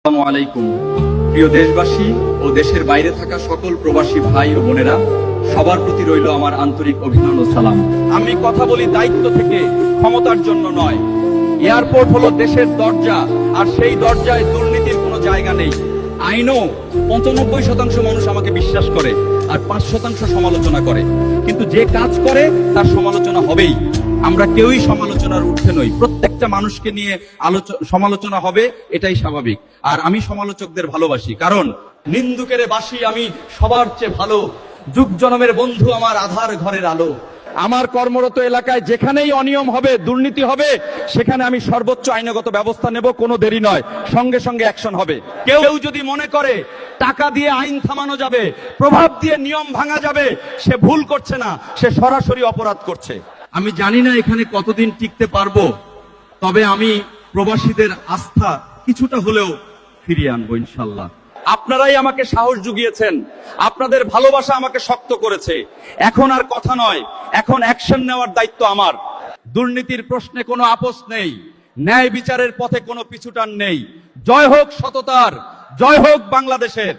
আসসালামু আলাইকুম। প্রিয় দেশবাসী ও দেশের বাইরে থাকা সকল প্রবাসী ভাই ও বোনেরা, সবার প্রতি রইল আমার আন্তরিক অভিনন্দন ও সালাম। আমি কথা বলি দায়িত্ব থেকে, ক্ষমতার জন্য নয়। এয়ারপোর্ট হলো দেশের দরজা, আর সেই দরজায় দুর্নীতির কোনো জায়গা নেই। আইনও 95% মানুষ আমাকে বিশ্বাস করে, আর 5% সমালোচনা করে। কিন্তু যে কাজ করে তার সমালোচনা হবেই। আমরা কেউই সমালোচনার ঊর্ধ্বে নই। প্রত্যেকটা মানুষকে নিয়ে সমালোচনা হবে, এটাই স্বাভাবিক। আর আমি সমালোচকদের ভালোবাসি, কারণ নিন্দুকের বাসি আমি সবার চেয়ে ভালো। যুগ জনমের বন্ধু আমার আধার ঘরের আলো। আমার কর্মরত এলাকায় যেখানেই অনিয়ম হবে, দুর্নীতি হবে, সেখানে আমি সর্বোচ্চ আইনগত ব্যবস্থা নেব। কোনো দেরি নয়, সঙ্গে সঙ্গে অ্যাকশন হবে। কেউ যদি মনে করে টাকা দিয়ে আইন থামানো যাবে, প্রভাব দিয়ে নিয়ম ভাঙা যাবে, সে ভুল করছে না, সে সরাসরি অপরাধ করছে। আমি জানি না এখানে কতদিন টিকতে পারবো, তবে আমি প্রবাসীদের আস্থা কিছুটা হলেও ফিরিয়ে আনবো ইনশাল্লাহ। আপনারাই আমাকে সাহস জুগিয়েছেন, আপনাদের ভালোবাসা আমাকে শক্ত করেছে। এখন আর কথা নয়, এখন অ্যাকশন নেওয়ার দায়িত্ব আমার। দুর্নীতির প্রশ্নে কোনো আপোষ নেই, ন্যায় বিচারের পথে কোনো পিছুটান নেই। জয় হোক সততার, জয় হোক বাংলাদেশের।